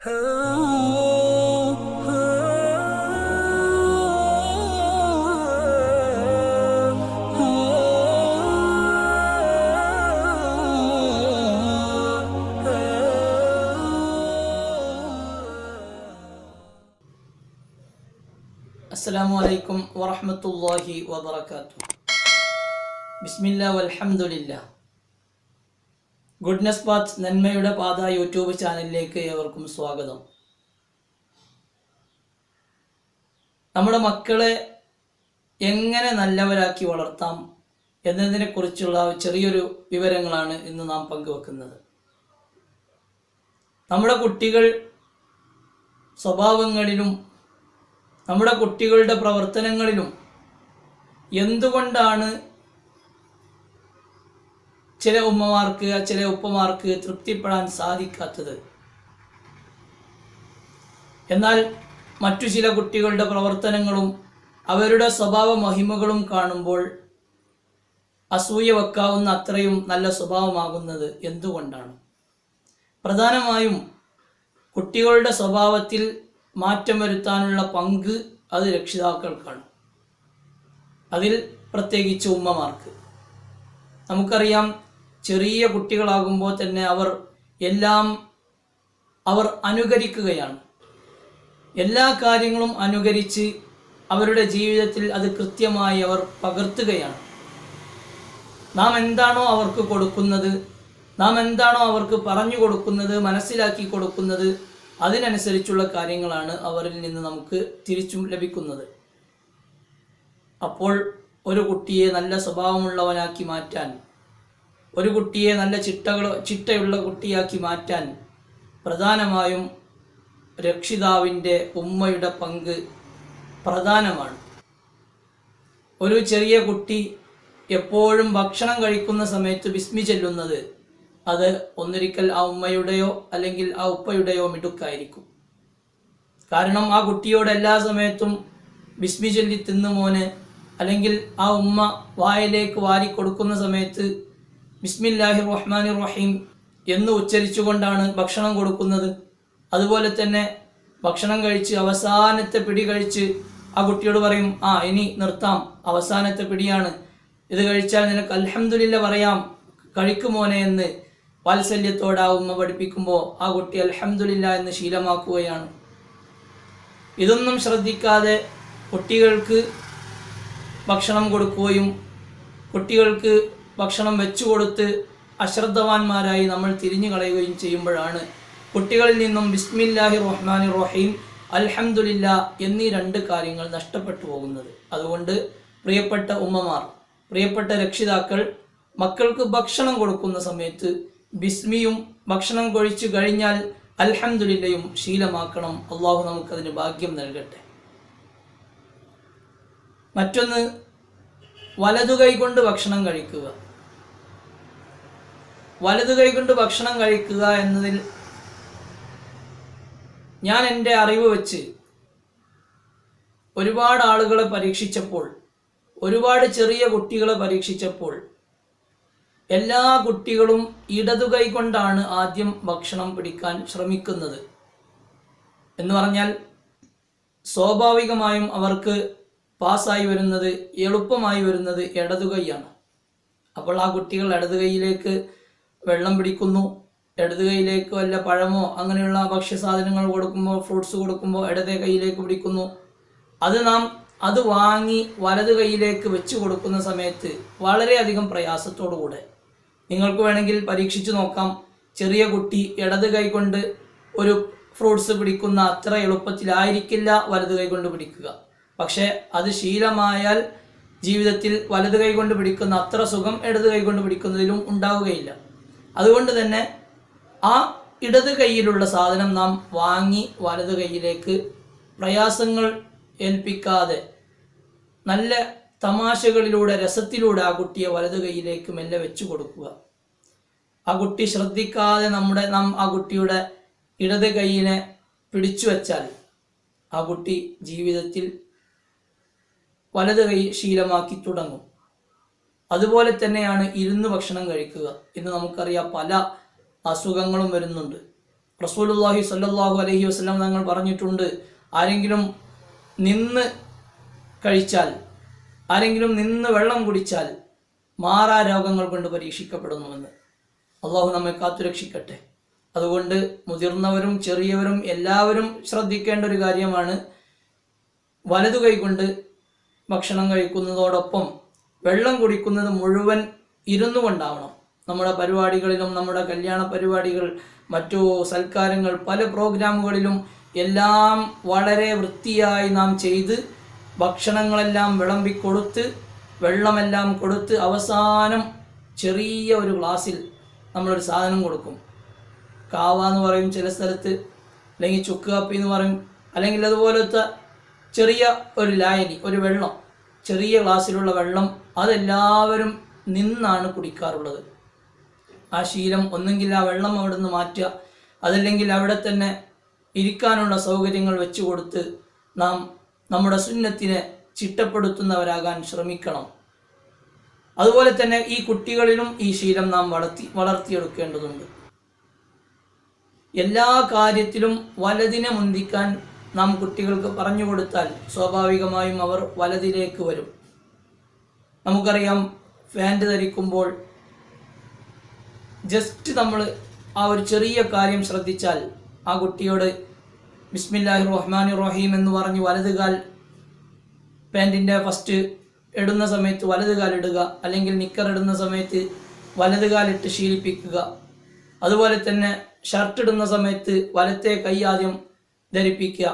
അസ്സലാമു അലൈക്കും വറഹ്മത്തുള്ളാഹി വബറകാതുഹു. ബിസ്മില്ലാ വൽഹംദുലില്ലാ. ഗുഡ്നസ് പാത്ത് നന്മയുടെ പാത യൂട്യൂബ് ചാനലിലേക്ക് ഏവർക്കും സ്വാഗതം. നമ്മുടെ മക്കളെ എങ്ങനെ നല്ലവരാക്കി വളർത്താം എന്നതിനെക്കുറിച്ചുള്ള ചെറിയൊരു വിവരങ്ങളാണ് ഇന്ന് നാം പങ്കുവെക്കുന്നത്. നമ്മുടെ കുട്ടികൾ സ്വഭാവങ്ങളിലും നമ്മുടെ കുട്ടികളുടെ പ്രവർത്തനങ്ങളിലും എന്തുകൊണ്ടാണ് ചില ഉമ്മമാർക്ക് ചില ഉപ്പമാർക്ക് തൃപ്തിപ്പെടാൻ സാധിക്കാത്തത്? എന്നാൽ മറ്റു ചില കുട്ടികളുടെ പ്രവർത്തനങ്ങളും അവരുടെ സ്വഭാവ മഹിമകളും കാണുമ്പോൾ അസൂയ വെക്കാവുന്ന അത്രയും നല്ല സ്വഭാവമാകുന്നത് എന്തുകൊണ്ടാണ്? പ്രധാനമായും കുട്ടികളുടെ സ്വഭാവത്തിൽ മാറ്റം വരുത്താനുള്ള പങ്ക് അത് രക്ഷിതാക്കൾക്കാണ്. അതിൽ പ്രത്യേകിച്ച് ഉമ്മമാർക്ക്. നമുക്കറിയാം, ചെറിയ കുട്ടികളാകുമ്പോൾ തന്നെ അവർ അനുകരിക്കുകയാണ്. എല്ലാ കാര്യങ്ങളും അനുകരിച്ച് അവരുടെ ജീവിതത്തിൽ അത് കൃത്യമായി അവർ പകർത്തുകയാണ്. നാം എന്താണോ അവർക്ക് കൊടുക്കുന്നത്, നാം എന്താണോ അവർക്ക് പറഞ്ഞു കൊടുക്കുന്നത്, മനസ്സിലാക്കി കൊടുക്കുന്നത്, അതിനനുസരിച്ചുള്ള കാര്യങ്ങളാണ് അവരിൽ നിന്ന് നമുക്ക് തിരിച്ചും ലഭിക്കുന്നത്. അപ്പോൾ ഒരു കുട്ടിയെ നല്ല സ്വഭാവമുള്ളവനാക്കി മാറ്റാൻ, ഒരു കുട്ടിയെ നല്ല ചിട്ടയുള്ള കുട്ടിയാക്കി മാറ്റാൻ പ്രധാനമായും രക്ഷിതാവിൻ്റെ ഉമ്മയുടെ പങ്ക് പ്രധാനമാണ്. ഒരു ചെറിയ കുട്ടി എപ്പോഴും ഭക്ഷണം കഴിക്കുന്ന സമയത്ത് ബിസ്മി ചൊല്ലുന്നത് അത് ഒന്നൊരിക്കൽ ആ ഉമ്മയുടെയോ അല്ലെങ്കിൽ ആ ഉപ്പയുടെയോ മിടുക്കായിരിക്കും. കാരണം ആ കുട്ടിയോട് എല്ലാ സമയത്തും ബിസ്മി ചൊല്ലി തിന്നു മോനെ, അല്ലെങ്കിൽ ആ ഉമ്മ വായിലേക്ക് വാരി കൊടുക്കുന്ന സമയത്ത് ബിസ്മില്ലാഹിർ റഹ്മാനിർ റഹീം എന്ന് ഉച്ചരിച്ചുകൊണ്ടാണ് ഭക്ഷണം കൊടുക്കുന്നത്. അതുപോലെ തന്നെ ഭക്ഷണം കഴിച്ച് അവസാനത്തെ പിടി കഴിച്ച് ആ കുട്ടിയോട് പറയും, ഇനി നിർത്താം, അവസാനത്തെ പിടിയാണ്, ഇത് കഴിച്ചാൽ നിനക്ക് അൽഹംദുലില്ലാ പറയാം, കഴിക്കുമോനെ എന്ന് വാത്സല്യത്തോടെ ആ ഉമ്മ പഠിപ്പിക്കുമ്പോൾ ആ കുട്ടി അൽഹംദുലില്ലാ എന്ന് ശീലമാക്കുകയാണ്. ഇതൊന്നും ശ്രദ്ധിക്കാതെ കുട്ടികൾക്ക് ഭക്ഷണം കൊടുക്കുകയും കുട്ടികൾക്ക് ഭക്ഷണം വെച്ചു കൊടുത്ത് അശ്രദ്ധവാന്മാരായി നമ്മൾ തിരിഞ്ഞു കളയുകയും ചെയ്യുമ്പോഴാണ് കുട്ടികളിൽ നിന്നും ബിസ്മില്ലാഹിർ റഹ്മാനിർ റഹീം, അൽഹംദുലില്ലാ എന്നീ രണ്ട് കാര്യങ്ങൾ നഷ്ടപ്പെട്ടു പോകുന്നത്. അതുകൊണ്ട് പ്രിയപ്പെട്ട ഉമ്മമാർ, പ്രിയപ്പെട്ട രക്ഷിതാക്കൾ, മക്കൾക്ക് ഭക്ഷണം കൊടുക്കുന്ന സമയത്ത് ബിസ്മിയും ഭക്ഷണം കഴിച്ചു കഴിഞ്ഞാൽ അൽഹംദുലില്ലയും ശീലമാക്കണം. അള്ളാഹു നമുക്കതിന് ഭാഗ്യം നൽകട്ടെ. മറ്റൊന്ന്, വലതുകൈ കൊണ്ട് ഭക്ഷണം കഴിക്കുക. വലതുകൈ കൊണ്ട് ഭക്ഷണം കഴിക്കുക എന്നതിൽ ഞാൻ എൻ്റെ അറിവ് വെച്ച് ഒരുപാട് ആളുകളെ പരീക്ഷിച്ചപ്പോൾ, ഒരുപാട് ചെറിയ കുട്ടികളെ പരീക്ഷിച്ചപ്പോൾ എല്ലാ കുട്ടികളും ഇടതുകൈ കൊണ്ടാണ് ആദ്യം ഭക്ഷണം പിടിക്കാൻ ശ്രമിക്കുന്നത്. എന്ന് പറഞ്ഞാൽ സ്വാഭാവികമായും അവർക്ക് പാസ്സായി വരുന്നത്, എളുപ്പമായി വരുന്നത് ഇടതുകൈയാണ്. അപ്പോൾ ആ കുട്ടികൾ ഇടതുകൈയിലേക്ക് വെള്ളം പിടിക്കുന്നു, ഇടതുകൈയിലേക്ക് വല്ല പഴമോ അങ്ങനെയുള്ള ഭക്ഷ്യസാധനങ്ങൾ കൊടുക്കുമ്പോൾ, ഫ്രൂട്ട്സ് കൊടുക്കുമ്പോൾ ഇടതേ കൈയിലേക്ക് പിടിക്കുന്നു. അത് വാങ്ങി വലതു കൈയിലേക്ക് വെച്ച് കൊടുക്കുന്ന സമയത്ത് വളരെയധികം പ്രയാസത്തോടു കൂടെ, നിങ്ങൾക്ക് വേണമെങ്കിൽ പരീക്ഷിച്ചു നോക്കാം, ചെറിയ കുട്ടി ഇടത് കൈ കൊണ്ട് ഒരു ഫ്രൂട്ട്സ് പിടിക്കുന്ന അത്ര എളുപ്പത്തിലായിരിക്കില്ല വലത് കൈ കൊണ്ട് പിടിക്കുക. പക്ഷേ അത് ശീലമായാൽ ജീവിതത്തിൽ വലത് കൈ കൊണ്ട് പിടിക്കുന്ന അത്ര സുഖം ഇടത് കൈ കൊണ്ട് പിടിക്കുന്നതിലും ഉണ്ടാവുകയില്ല. അതുകൊണ്ട് തന്നെ ആ ഇടത് കൈയിലുള്ള സാധനം നാം വാങ്ങി വലത് കൈയിലേക്ക് പ്രയാസങ്ങൾ ഏൽപ്പിക്കാതെ നല്ല തമാശകളിലൂടെ, രസത്തിലൂടെ ആ കുട്ടിയെ വലതു കൈയിലേക്ക് മെല്ലെ വെച്ചു കൊടുക്കുക. ആ കുട്ടി ശ്രദ്ധിക്കാതെ നാം ആ കുട്ടിയുടെ ഇടത് കൈയിനെ പിടിച്ചു വച്ചാൽ ആ കുട്ടി ജീവിതത്തിൽ വലത് കൈ ശീലമാക്കി തുടങ്ങും. അതുപോലെ തന്നെയാണ് ഇരുന്ന് ഭക്ഷണം കഴിക്കുക. ഇന്ന് നമുക്കറിയാം പല അസുഖങ്ങളും വരുന്നുണ്ട്. റസൂലുള്ളാഹി സ്വല്ലല്ലാഹു അലൈഹി വസല്ലം തങ്ങൾ പറഞ്ഞിട്ടുണ്ട്, ആരെങ്കിലും നിന്ന് കഴിച്ചാൽ, ആരെങ്കിലും നിന്ന് വെള്ളം കുടിച്ചാൽ മാറാ രോഗങ്ങൾ കൊണ്ട് പരീക്ഷിക്കപ്പെടുന്നുവെന്ന്. അള്ളാഹു നമ്മെ കാത്തുരക്ഷിക്കട്ടെ. അതുകൊണ്ട് മുതിർന്നവരും ചെറിയവരും എല്ലാവരും ശ്രദ്ധിക്കേണ്ട ഒരു കാര്യമാണ്, വലതു കൈകൊണ്ട് ഭക്ഷണം കഴിക്കുന്നതോടൊപ്പം വെള്ളം കുടിക്കുന്നത് മുഴുവൻ ഇരുന്നു കൊണ്ടാവണം. നമ്മുടെ പരിപാടികളിലും, നമ്മുടെ കല്യാണ പരിപാടികൾ, മറ്റു സൽക്കാരങ്ങൾ, പല പ്രോഗ്രാമുകളിലും എല്ലാം വളരെ വൃത്തിയായി നാം ചെയ്ത് ഭക്ഷണങ്ങളെല്ലാം വിളമ്പിക്കൊടുത്ത് വെള്ളമെല്ലാം കൊടുത്ത് അവസാനം ചെറിയ ഒരു ഗ്ലാസ്സിൽ നമ്മളൊരു സാധനം കൊടുക്കും. കാവ എന്ന് പറയും ചില സ്ഥലത്ത്, അല്ലെങ്കിൽ ചുക്ക് കാപ്പി എന്ന് പറയും, അല്ലെങ്കിൽ അതുപോലത്തെ ചെറിയ ഒരു ലായനി, ഒരു വെള്ളം, ചെറിയ ഗ്ലാസ്സിലുള്ള വെള്ളം, അതെല്ലാവരും നിന്നാണ് കുടിക്കാറുള്ളത്. ആ ശീലം ഒന്നെങ്കിൽ ആ വെള്ളം അവിടെ നിന്ന് മാറ്റുക, അതല്ലെങ്കിൽ അവിടെ തന്നെ ഇരിക്കാനുള്ള സൗകര്യങ്ങൾ വെച്ചു കൊടുത്ത് നാം നമ്മുടെ സുന്നത്തിനെ ചിട്ടപ്പെടുത്തുന്നവരാകാൻ ശ്രമിക്കണം. അതുപോലെ തന്നെ ഈ കുട്ടികളിലും ഈ ശീലം നാം വളർത്തിയെടുക്കേണ്ടതുണ്ട്. എല്ലാ കാര്യത്തിലും വലതിനെ മുന്തിക്കാൻ നാം കുട്ടികൾക്ക് പറഞ്ഞു കൊടുത്താൽ സ്വാഭാവികമായും അവർ വലതിലേക്ക് വരും. നമുക്കറിയാം, പാൻറ് ധരിക്കുമ്പോൾ ജസ്റ്റ് നമ്മൾ ആ ഒരു ചെറിയ കാര്യം ശ്രദ്ധിച്ചാൽ ആ കുട്ടിയോട് ബിസ്മില്ലാഹിർ റഹ്മാനിർ റഹീം എന്ന് പറഞ്ഞ് വലതുകാൽ പാൻറ്റിൻ്റെ ഫസ്റ്റ് ഇടുന്ന സമയത്ത് വലതുകാൽ ഇടുക, അല്ലെങ്കിൽ നിക്കർ ഇടുന്ന സമയത്ത് വലതുകാലിട്ട് ശീലിപ്പിക്കുക. അതുപോലെ തന്നെ ഷർട്ട് ഇടുന്ന സമയത്ത് വലത്തെ കൈ ആദ്യം ധരിപ്പിക്കുക.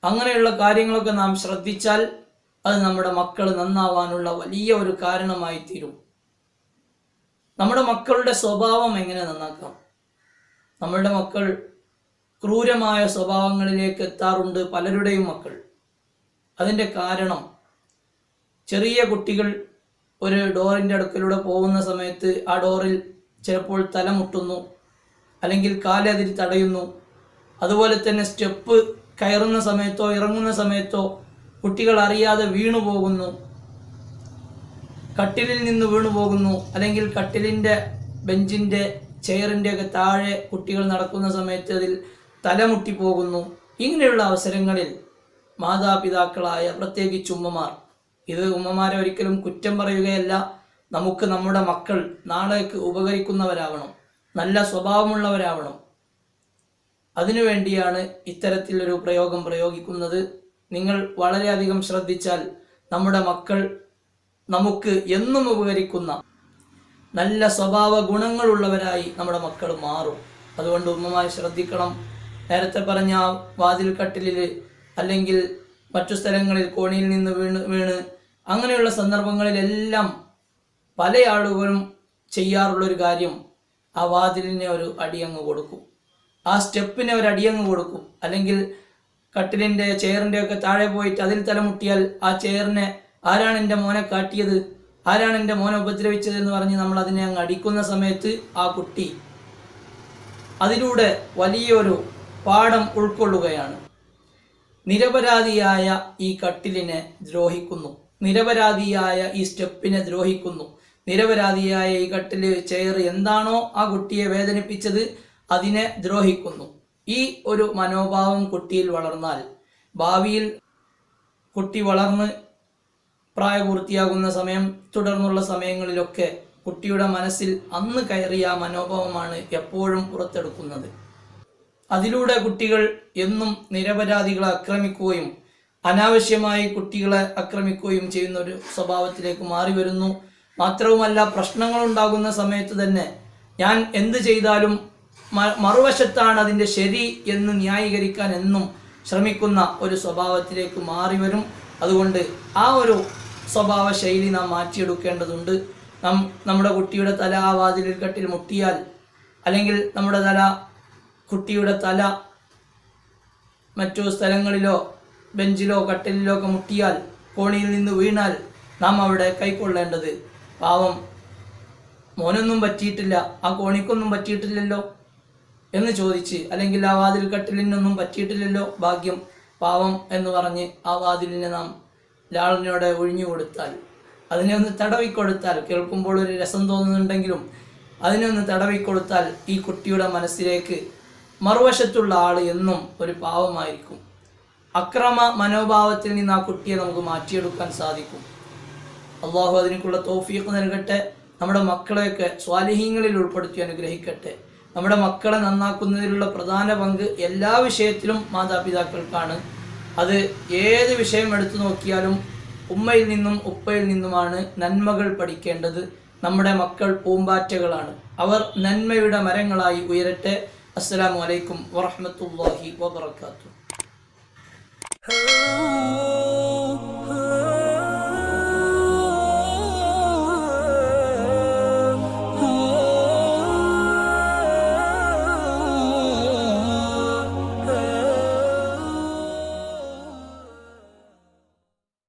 അങ്ങനെയുള്ള കാര്യങ്ങളൊക്കെ നാം ശ്രദ്ധിച്ചാൽ അത് നമ്മുടെ മക്കൾ നന്നാവാനുള്ള വലിയ ഒരു കാരണമായി തീരും. നമ്മുടെ മക്കളുടെ സ്വഭാവം എങ്ങനെ നന്നാക്കാം? നമ്മളുടെ മക്കൾ ക്രൂരമായ സ്വഭാവങ്ങളിലേക്ക് എത്താറുണ്ട്, പലരുടെയും മക്കൾ. അതിൻ്റെ കാരണം, ചെറിയ കുട്ടികൾ ഒരു ഡോറിൻ്റെ അടുക്കലൂടെ പോകുന്ന സമയത്ത് ആ ഡോറിൽ ചിലപ്പോൾ തലമുട്ടുന്നു, അല്ലെങ്കിൽ കാലതിൽ തടയുന്നു. അതുപോലെ തന്നെ സ്റ്റെപ്പ് കയറുന്ന സമയത്തോ ഇറങ്ങുന്ന സമയത്തോ കുട്ടികൾ അറിയാതെ വീണു പോകുന്നു, കട്ടിലിൽ നിന്ന് വീണു പോകുന്നു, അല്ലെങ്കിൽ കട്ടിലിൻ്റെ, ബെഞ്ചിൻ്റെ, ചെയറിൻ്റെ ഒക്കെ താഴെ കുട്ടികൾ നടക്കുന്ന സമയത്ത് അതിൽ തലമുട്ടി പോകുന്നു. ഇങ്ങനെയുള്ള അവസരങ്ങളിൽ മാതാപിതാക്കളായ പ്രത്യേകിച്ച് ഉമ്മമാർ, ഇത് ഉമ്മമാരെ ഒരിക്കലും കുറ്റം പറയുകയല്ല, നമുക്ക് നമ്മുടെ മക്കൾ നാളേക്ക് ഉപകരിക്കുന്നവരാവണം, നല്ല സ്വഭാവമുള്ളവരാവണം. അതിനുവേണ്ടിയാണ് ഇത്തരത്തിലൊരു പ്രയോഗം പ്രയോഗിക്കുന്നത്. നിങ്ങൾ വളരെയധികം ശ്രദ്ധിച്ചാൽ നമ്മുടെ മക്കൾ നമുക്ക് എന്നും ഉപകരിക്കുന്ന നല്ല സ്വഭാവ ഗുണങ്ങളുള്ളവരായി നമ്മുടെ മക്കൾ മാറും. അതുകൊണ്ട് ഉമ്മമാർ ശ്രദ്ധിക്കണം. നേരത്തെ പറഞ്ഞ ആ വാതിൽ കട്ടിലിൽ അല്ലെങ്കിൽ മറ്റു സ്ഥലങ്ങളിൽ കോണിയിൽ നിന്ന് വീണ് അങ്ങനെയുള്ള സന്ദർഭങ്ങളിലെല്ലാം പല ആളുകളും ചെയ്യാറുള്ളൊരു കാര്യം, ആ വാതിലിനെ ഒരു അടിയങ്ങ് കൊടുക്കും, ആ സ്റ്റെപ്പിനെ ഒരു അടിയങ്ങ് കൊടുക്കും, അല്ലെങ്കിൽ കട്ടിലിൻ്റെ, ചെയറിൻ്റെ ഒക്കെ താഴെ പോയിട്ട് അതിൽ തലമുട്ടിയാൽ ആ ചെയറിനെ ആരാണ് എൻ്റെ മോനെ കാട്ടിയത്, ആരാണ് എൻ്റെ മോനെ ഉപദ്രവിച്ചത് എന്ന് പറഞ്ഞ് നമ്മൾ അതിനെ അങ്ങ് അടിക്കുന്ന സമയത്ത് ആ കുട്ടി അതിലൂടെ വലിയൊരു പാഠം ഉൾക്കൊള്ളുകയാണ്. നിരപരാധിയായ ഈ കട്ടിലിനെ ദ്രോഹിക്കുന്നു, നിരപരാധിയായ ഈ സ്റ്റെപ്പിനെ ദ്രോഹിക്കുന്നു, നിരപരാധിയായ ഈ കട്ടില്, ചെയർ എന്താണോ ആ കുട്ടിയെ വേദനിപ്പിച്ചത് അതിനെ ദ്രോഹിക്കുന്നു. ഈ ഒരു മനോഭാവം കുട്ടിയിൽ വളർന്നാൽ ഭാവിയിൽ കുട്ടി വളർന്ന് പ്രായപൂർത്തിയാകുന്ന സമയം, തുടർന്നുള്ള സമയങ്ങളിലൊക്കെ കുട്ടിയുടെ മനസ്സിൽ അന്ന് കയറിയ മനോഭാവമാണ് എപ്പോഴും പുറത്തെടുക്കുന്നത്. അതിലൂടെ കുട്ടികൾ എന്നും നിരപരാധികളെ ആക്രമിക്കുകയും അനാവശ്യമായി കുട്ടികളെ ആക്രമിക്കുകയും ചെയ്യുന്ന ഒരു സ്വഭാവത്തിലേക്ക് മാറി വരുന്നു. മാത്രവുമല്ല, പ്രശ്നങ്ങളുണ്ടാകുന്ന സമയത്ത് തന്നെ ഞാൻ എന്ത് ചെയ്താലും മറുവശത്താണ് അതിൻ്റെ ശരി എന്ന് ന്യായീകരിക്കാൻ എന്നും ശ്രമിക്കുന്ന ഒരു സ്വഭാവത്തിലേക്ക് മാറി വരും. അതുകൊണ്ട് ആ ഒരു സ്വഭാവ ശൈലി നാം മാറ്റിയെടുക്കേണ്ടതുണ്ട്. നമ്മുടെ കുട്ടിയുടെ തല ആ വാതിലിൽ കട്ടിൽ മുട്ടിയാൽ, അല്ലെങ്കിൽ നമ്മുടെ കുട്ടിയുടെ തല മറ്റു സ്ഥലങ്ങളിലോ ബെഞ്ചിലോ കട്ടിലിലോ ഒക്കെ മുട്ടിയാൽ, കോണിയിൽ നിന്ന് വീണാൽ നാം അവിടെ കൈക്കൊള്ളേണ്ടത്, പാവം മോനൊന്നും പറ്റിയിട്ടില്ല, ആ കോണിക്കൊന്നും പറ്റിയിട്ടില്ലല്ലോ എന്ന് ചോദിച്ച്, അല്ലെങ്കിൽ ആ വാതിൽ കട്ടിലിനൊന്നും പറ്റിയിട്ടില്ലല്ലോ, ഭാഗ്യം, പാവം എന്ന് പറഞ്ഞ് ആ വാതിലിനെ നാം ലാളനയോടെ ഒഴിഞ്ഞു കൊടുത്താൽ, അതിനെ ഒന്ന് തടവിക്കൊടുത്താൽ, കേൾക്കുമ്പോൾ ഒരു രസം തോന്നുന്നുണ്ടെങ്കിലും അതിനെ ഒന്ന് തടവിക്കൊടുത്താൽ ഈ കുട്ടിയുടെ മനസ്സിലേക്ക് മറുവശത്തുള്ള ആൾ എന്നും ഒരു പാവമായിരിക്കും. അക്രമ മനോഭാവത്തിൽ നിന്ന് ആ കുട്ടിയെ നമുക്ക് മാറ്റിയെടുക്കാൻ സാധിക്കും. അള്ളാഹു അതിനുള്ള തൗഫീഖ് നൽകട്ടെ. നമ്മുടെ മക്കളെയൊക്കെ സ്വാലിഹീങ്ങളിൽ ഉൾപ്പെടുത്തി അനുഗ്രഹിക്കട്ടെ. നമ്മുടെ മക്കളെ നന്നാക്കുന്നതിലുള്ള പ്രധാന പങ്ക് എല്ലാ വിഷയത്തിലും മാതാപിതാക്കൾക്കാണ്. അത് ഏത് വിഷയം എടുത്തു നോക്കിയാലും ഉമ്മയിൽ നിന്നും ഉപ്പയിൽ നിന്നുമാണ് നന്മകൾ പഠിക്കേണ്ടത്. നമ്മുടെ മക്കൾ പൂമ്പാറ്റകളാണ്. അവർ നന്മയുടെ മരങ്ങളായി ഉയരട്ടെ. അസ്സലാമു അലൈക്കും വറഹ്മത്തുള്ളാഹി വബറകാതുഹു.